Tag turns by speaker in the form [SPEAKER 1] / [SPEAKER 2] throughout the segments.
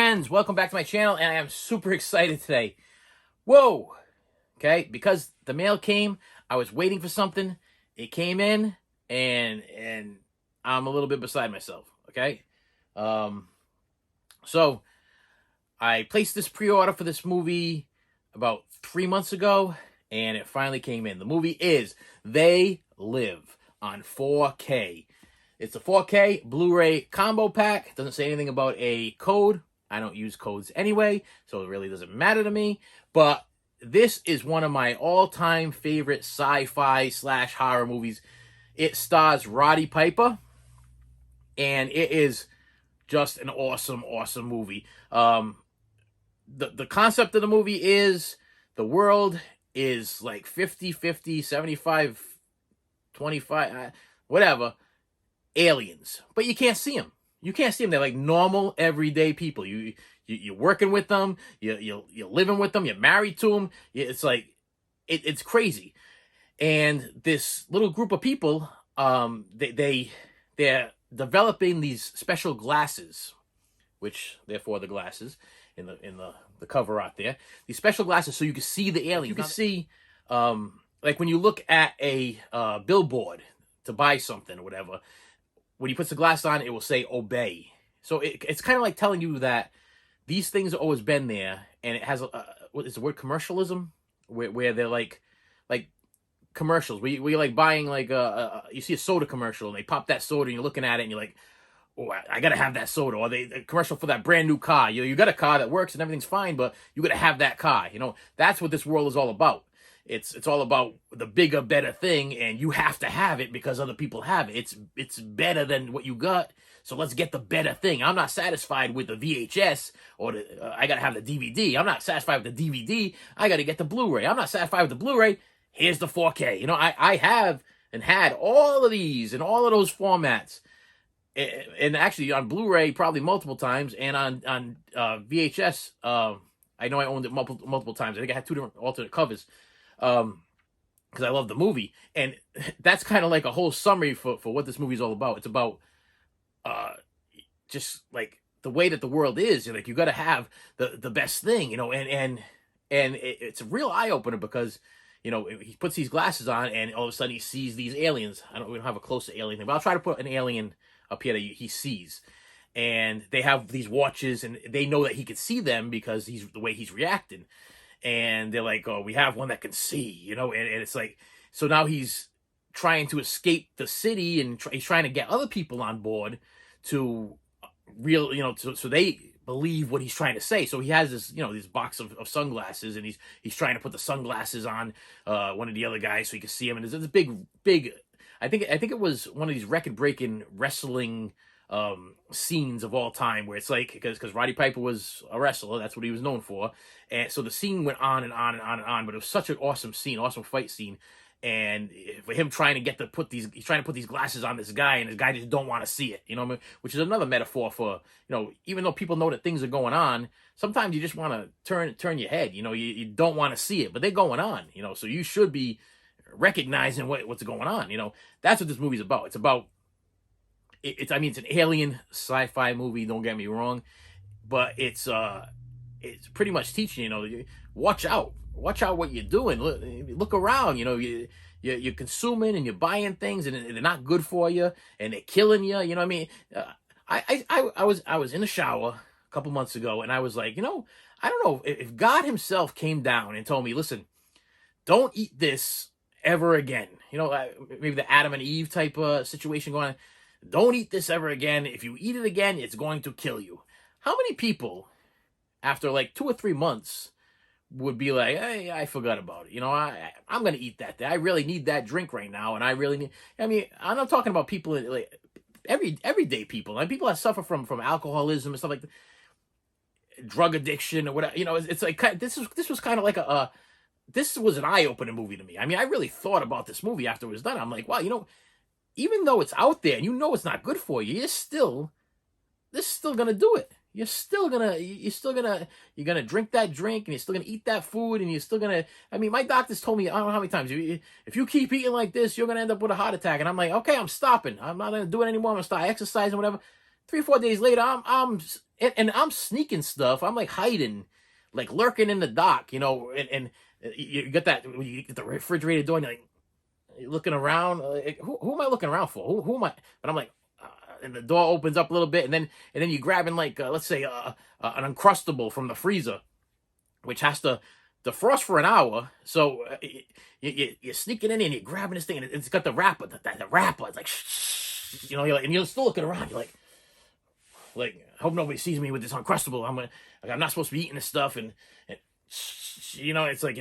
[SPEAKER 1] friends, welcome back to my channel, and I am super excited today. Whoa! Okay, because the mail came, I was waiting for something, it came in, and I'm a little bit beside myself, okay? So, I placed this pre-order for this movie about 3 months ago, and it finally came in. The movie is They Live on 4K. It's a 4K Blu-ray combo pack. It doesn't say anything about a code. I don't use codes anyway, so it really doesn't matter to me. But this is one of my all-time favorite sci-fi / horror movies. It stars Roddy Piper, and it is just an awesome, awesome movie. The concept of the movie is the world is like 50-50, 75-25, whatever, aliens. But you can't see them. You can't see them. They're like normal, everyday people. You're working with them. You're living with them. You're married to them. It's like, it's crazy. And this little group of people, they're developing these special glasses, which therefore the glasses in the cover out there. These special glasses so you can see the alien. You can see, like when you look at a billboard to buy something or whatever, when he puts the glass on, it will say obey. So it's kind of like telling you that these things have always been there, and it has what is the word, commercialism, where they're like commercials. We like buying like you see a soda commercial and they pop that soda and you're looking at it and you're like, oh, I gotta have that soda. Or a commercial for that brand new car. You got a car that works and everything's fine, but you gotta have that car. You know, that's what this world is all about. It's all about the bigger, better thing, and you have to have it because other people have it. It's better than what you got, so let's get the better thing. I'm not satisfied with the VHS or I gotta have the DVD. I'm not satisfied with the DVD. I gotta get the Blu-ray. I'm not satisfied with the Blu-ray. Here's the 4K. You know, I have and had all of these in all of those formats, and actually on Blu-ray probably multiple times, and on VHS. I know I owned it multiple times. I think I had 2 different alternate covers. Because I love the movie, and that's kind of like a whole summary for what this movie is all about. It's about just like the way that the world is. Like you got to have the best thing, you know, and it's a real eye opener because, you know, he puts these glasses on and all of a sudden he sees these aliens. We don't have a closer alien thing, but I'll try to put an alien up here that he sees. And they have these watches, and they know that he can see them because the way he's reacting. And they're like, oh, we have one that can see, you know, and it's like, so now he's trying to escape the city, and he's trying to get other people on board to you know, so they believe what he's trying to say. So he has this, you know, this box of sunglasses, and he's trying to put the sunglasses on one of the other guys so he can see him. And there's this big, I think it was one of these record-breaking wrestling scenes of all time, where it's like, because Roddy Piper was a wrestler, that's what he was known for, and so the scene went on and on and on and on, but it was such an awesome scene, awesome fight scene. And for him trying to he's trying to put these glasses on this guy, and this guy just don't want to see it, you know what I mean? Which is another metaphor for, you know, even though people know that things are going on, sometimes you just want to turn your head, you know, you don't want to see it, but they're going on, you know, so you should be recognizing what's going on, you know. That's what this movie's about. It's about, I mean, it's an alien sci-fi movie, don't get me wrong, but it's pretty much teaching, you know, watch out what you're doing. Look around, you know, you're consuming and you're buying things, and they're not good for you, and they're killing you, you know what I mean? I was in the shower a couple months ago, and I was like, you know, I don't know, if God himself came down and told me, listen, don't eat this ever again, you know, maybe the Adam and Eve type of situation going on. Don't eat this ever again. If you eat it again, it's going to kill you. How many people, after like 2 or 3 months, would be like, hey, I forgot about it. You know, I'm going to eat that. I really need that drink right now, and I really need... I mean, I'm not talking about people, like everyday people. Like people that suffer from alcoholism and stuff like that, drug addiction or whatever. You know, it's like, this was kind of like this was an eye-opening movie to me. I mean, I really thought about this movie after it was done. I'm like, wow, you know, even though it's out there and you know it's not good for you, this is still gonna do it. You're gonna drink that drink, and you're still gonna eat that food, and you're still gonna, I mean, my doctors told me, I don't know how many times, if you keep eating like this, you're gonna end up with a heart attack. And I'm like, okay, I'm stopping. I'm not gonna do it anymore. I'm gonna start exercising, whatever. 3 or 4 days later, I'm and I'm sneaking stuff. I'm like hiding, like lurking in the dock, and you get that when you get the refrigerator door, and you're looking around. Like, who am I looking around for? Who am I? But I'm like, and the door opens up a little bit, and then you're grabbing like let's say an Uncrustable from the freezer, which has to defrost for an hour. So you're sneaking in and you're grabbing this thing, and it's got the wrapper. The wrapper. It's like, you're like, and you're still looking around. You're like, I hope nobody sees me with this Uncrustable. I'm not supposed to be eating this stuff, and it's like,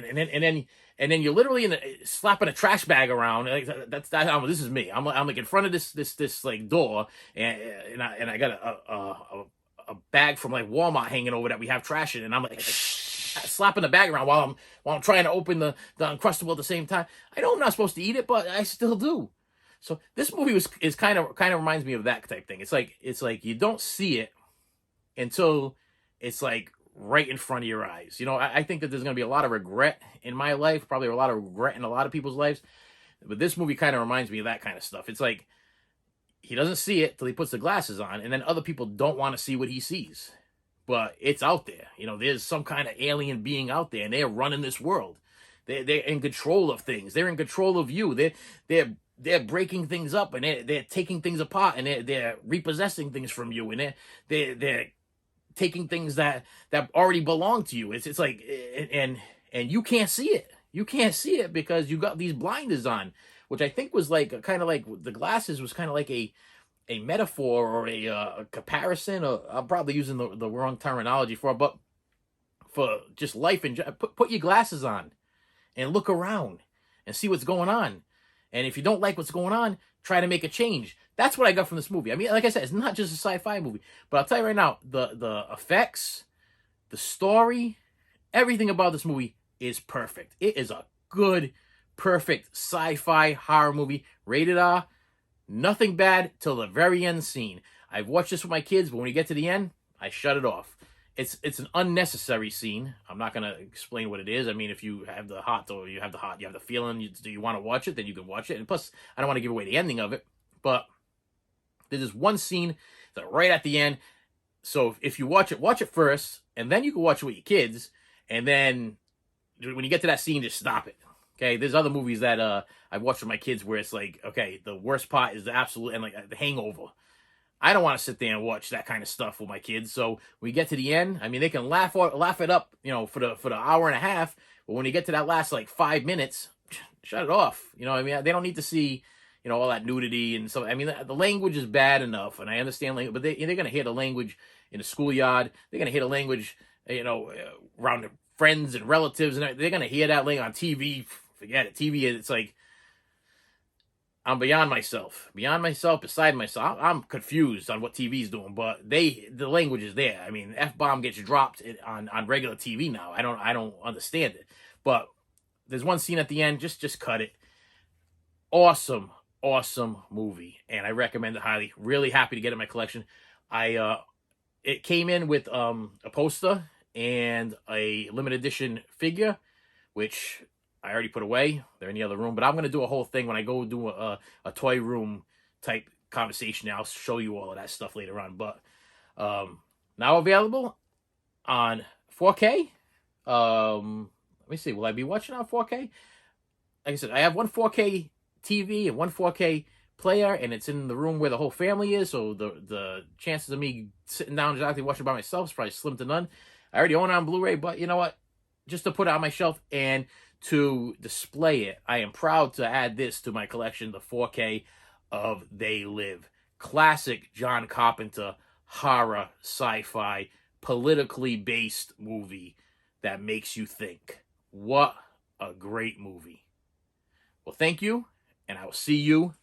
[SPEAKER 1] and then you're literally slapping a trash bag around. Like, this is me. I'm like in front of this like door, and I got a bag from like Walmart hanging over that we have trash in, and I'm like slapping the bag around while I'm trying to open the Uncrustable at the same time. I know I'm not supposed to eat it, but I still do. So this movie is kind of reminds me of that type thing. It's like you don't see it until it's like right in front of your eyes. I think that there's going to be a lot of regret in my life, probably a lot of regret in a lot of people's lives. But this movie kind of reminds me of that kind of stuff. It's like he doesn't see it till he puts the glasses on, and then other people don't want to see what he sees. But it's out there. There's some kind of alien being out there, and they're running this world. They're in control of things. They're in control of you. They're breaking things up, and they're taking things apart, and they're repossessing things from you, and they're taking things that already belong to you. It's like, and you can't see it. You can't see it because you got these blinders on, which I think was like kind of like the glasses was kind of like a metaphor or a comparison. Or I'm probably using the wrong terminology but for just life and put your glasses on and look around and see what's going on. And if you don't like what's going on, try to make a change. That's what I got from this movie. I mean, like I said, it's not just a sci-fi movie, but I'll tell you right now, the effects, the story, everything about this movie is perfect. It is a good, perfect sci-fi horror movie, rated R. Nothing bad till the very end scene. I've watched this with my kids, but when you get to the end, I shut it off. It's an unnecessary scene. I'm not gonna explain what it is. I mean, if you have the hot, or you have the feeling, do you want to watch it? Then you can watch it. And plus, I don't want to give away the ending of it. But there's this one scene that right at the end. So if you watch it first, and then you can watch it with your kids. And then when you get to that scene, just stop it. Okay, there's other movies that I've watched with my kids where it's like, okay, the worst part is the absolute, and like The Hangover. I don't want to sit there and watch that kind of stuff with my kids. So when we get to the end, I mean, they can laugh it up, for the hour and a half. But when you get to that last like 5 minutes, shut it off. I mean, they don't need to see, all that nudity and so. I mean, the language is bad enough, and I understand language, but they're gonna hear the language in the schoolyard. They're gonna hear the language, around their friends and relatives, and they're gonna hear that language on TV. Forget it. TV, it's like, I'm beyond myself, beside myself. I'm confused on what TV's doing, but the language is there. I mean, F-bomb gets dropped on regular TV now. I don't understand it. But there's one scene at the end, just cut it. Awesome movie, and I recommend it highly. Really happy to get it in my collection. It came in with a poster and a limited edition figure, which I already put away. They're in the other room, but I'm going to do a whole thing when I go do a toy room type conversation. I'll show you all of that stuff later on. But now available on 4K. Let me see. Will I be watching on 4K? Like I said, I have one 4K TV and one 4K player, and it's in the room where the whole family is. So the chances of me sitting down and actually watching by myself is probably slim to none. I already own it on Blu-ray, but you know what? Just to put it on my shelf and to display it, I am proud to add this to my collection, the 4K of They Live. Classic John Carpenter, horror, sci-fi, politically based movie that makes you think. What a great movie. Well, thank you, and I will see you